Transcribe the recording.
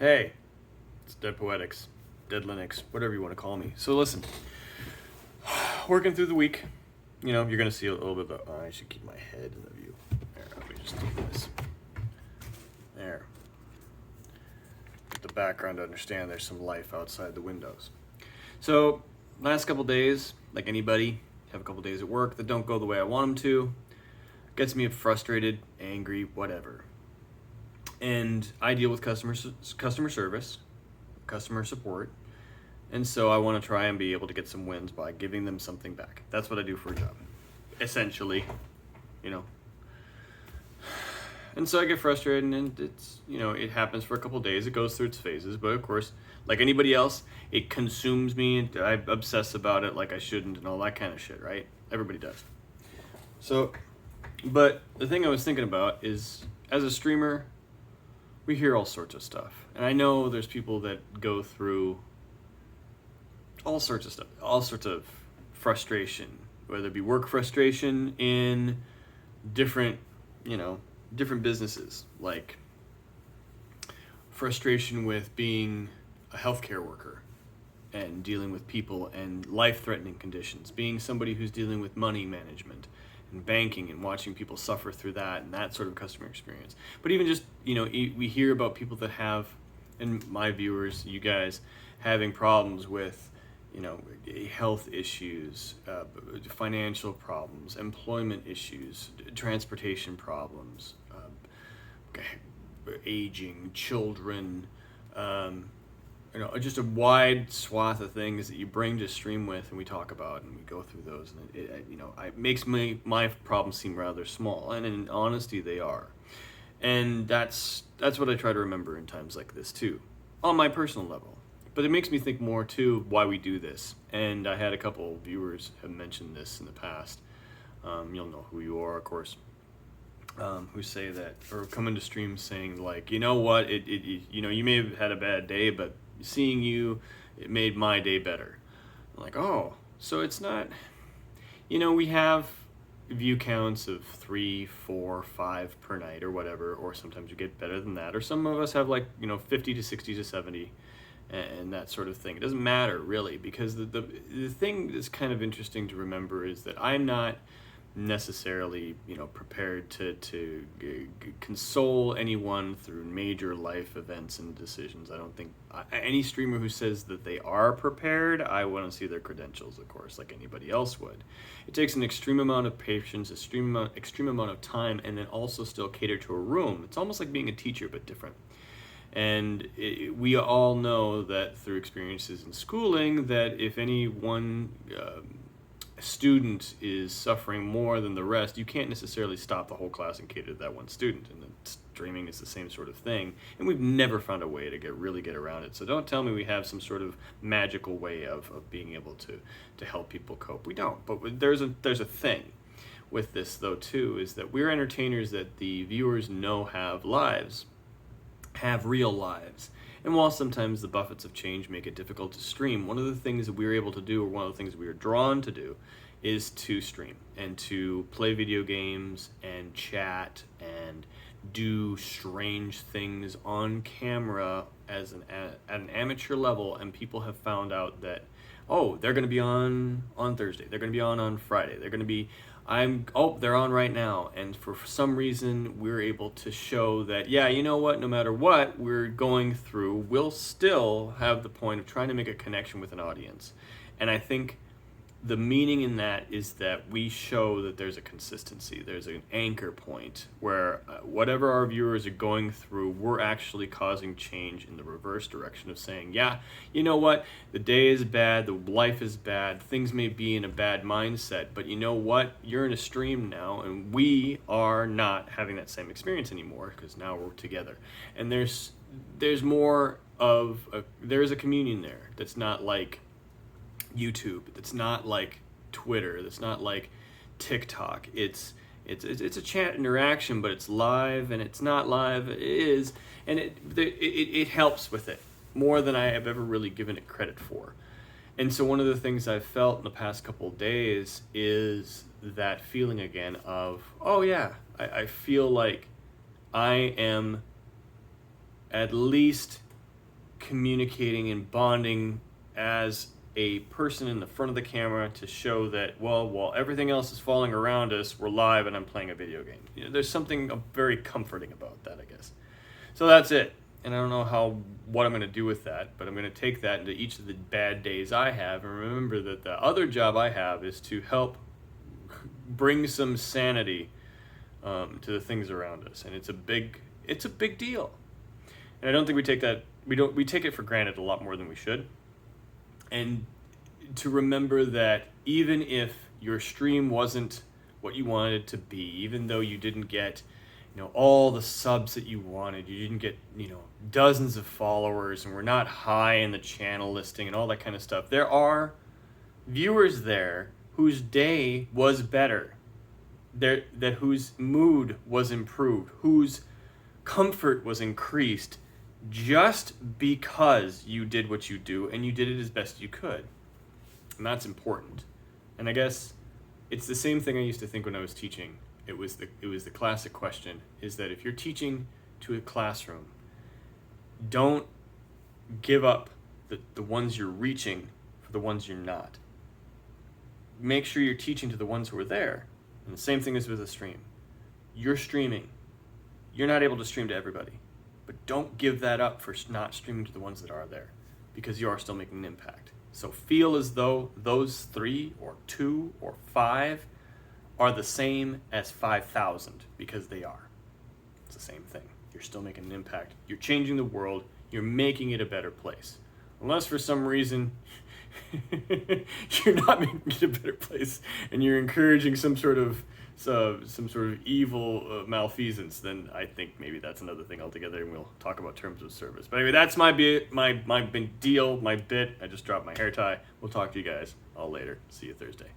Hey, it's Dead Poetics, Dead Linux, whatever you want to call me. So listen, working through the week, you're gonna see a little bit of. I should keep my head in the view. There, let me just do this. There. The background to understand there's some life outside the windows. So last couple days, like anybody, have a couple days at work that don't go the way I want them to. Gets me frustrated, angry, whatever. And I deal with customer service, customer support, and so I want to try and be able to get some wins by giving them something back. That's what I do for a job, essentially, you know. And so I get frustrated, and it happens for a couple days. It goes through its phases, but of course, like anybody else, it consumes me, and I obsess about it like I shouldn't, and all that kind of shit, right? Everybody does. So, but the thing I was thinking about is, as a streamer, we hear all sorts of stuff. And I know there's people that go through all sorts of stuff, all sorts of frustration, whether it be work frustration in different, different businesses, like frustration with being a healthcare worker and dealing with people and life-threatening conditions, being somebody who's dealing with money management and banking and watching people suffer through that and that sort of customer experience. But even just, we hear about people that have, and my viewers, you guys, having problems with, health issues, financial problems, employment issues, transportation problems, aging, children, just a wide swath of things that you bring to stream with, and we talk about, and we go through those, and it makes my problems seem rather small, and in honesty, they are. And that's what I try to remember in times like this too, on my personal level. But it makes me think more too why we do this. And I had a couple viewers have mentioned this in the past. You'll know who you are, of course. Who say that, or come into streams saying like, you know what, you may have had a bad day, but seeing you, it made my day better. I'm like, oh, so it's not, we have view counts of 3, 4, 5 per night or whatever, or sometimes you get better than that, or some of us have 50 to 60 to 70 and that sort of thing. It doesn't matter really, because the thing that's kind of interesting to remember is that I'm not necessarily prepared to console anyone through major life events and decisions. I don't think any streamer who says that they are prepared, I want to see their credentials, of course, like anybody else would. It takes an extreme amount of patience, extreme amount of time, and then also still cater to a room. It's almost like being a teacher, but different. And we all know that through experiences in schooling that if any one student is suffering more than the rest, you can't necessarily stop the whole class and cater to that one student. And then streaming is the same sort of thing. And we've never found a way to really get around it. So don't tell me we have some sort of magical way of being able to help people cope. We don't. But there's a thing with this though too, is that we're entertainers that the viewers know have lives, have real lives. And while sometimes the buffets of change make it difficult to stream, one of the things that we're able to do, or one of the things we are drawn to do, is to stream and to play video games and chat and do strange things on camera at an amateur level. And people have found out that, oh, they're going to be on Thursday, they're going to be on Friday, they're going to be they're on right now. And for some reason, we're able to show that, yeah, you know what, no matter what we're going through, we'll still have the point of trying to make a connection with an audience. And I think the meaning in that is that we show that there's a consistency, there's an anchor point where whatever our viewers are going through, we're actually causing change in the reverse direction of saying, yeah, you know what, the day is bad, the life is bad, things may be in a bad mindset, but you know what, you're in a stream now, and we are not having that same experience anymore because now we're together. And there's more of there's a communion there that's not like YouTube, that's not like Twitter, that's not like TikTok. It's a chat interaction, but it's live and it's not live. It is, and it helps with it more than I have ever really given it credit for. And so one of the things I've felt in the past couple of days is that feeling again of, oh yeah, I feel like I am at least communicating and bonding as a person in the front of the camera to show that, well, while everything else is falling around us, we're live and I'm playing a video game. You know, there's something very comforting about that, I guess. So that's it. And I don't know what I'm going to do with that, but I'm going to take that into each of the bad days I have and remember that the other job I have is to help bring some sanity to the things around us. And it's a big deal. And I don't think we take it for granted a lot more than we should. And to remember that even if your stream wasn't what you wanted it to be, even though you didn't get, all the subs that you wanted, you didn't get, dozens of followers, and we're not high in the channel listing and all that kind of stuff, there are viewers there whose day was better, whose mood was improved, whose comfort was increased, just because you did what you do and you did it as best you could. And that's important. And I guess it's the same thing I used to think when I was teaching. It was the classic question, is that if you're teaching to a classroom, don't give up the ones you're reaching for the ones you're not. Make sure you're teaching to the ones who are there. And the same thing is with a stream. You're streaming. You're not able to stream to everybody. But don't give that up for not streaming to the ones that are there, because you are still making an impact. So feel as though those 3 or 2 or 5 are the same as 5,000, because they are. It's the same thing. You're still making an impact. You're changing the world. You're making it a better place. Unless for some reason you're not making it a better place and you're encouraging some sort of evil malfeasance, then I think maybe that's another thing altogether, and we'll talk about terms of service. But anyway, that's my bit, my big deal, my bit. I just dropped my hair tie. We'll talk to you guys all later. See you Thursday.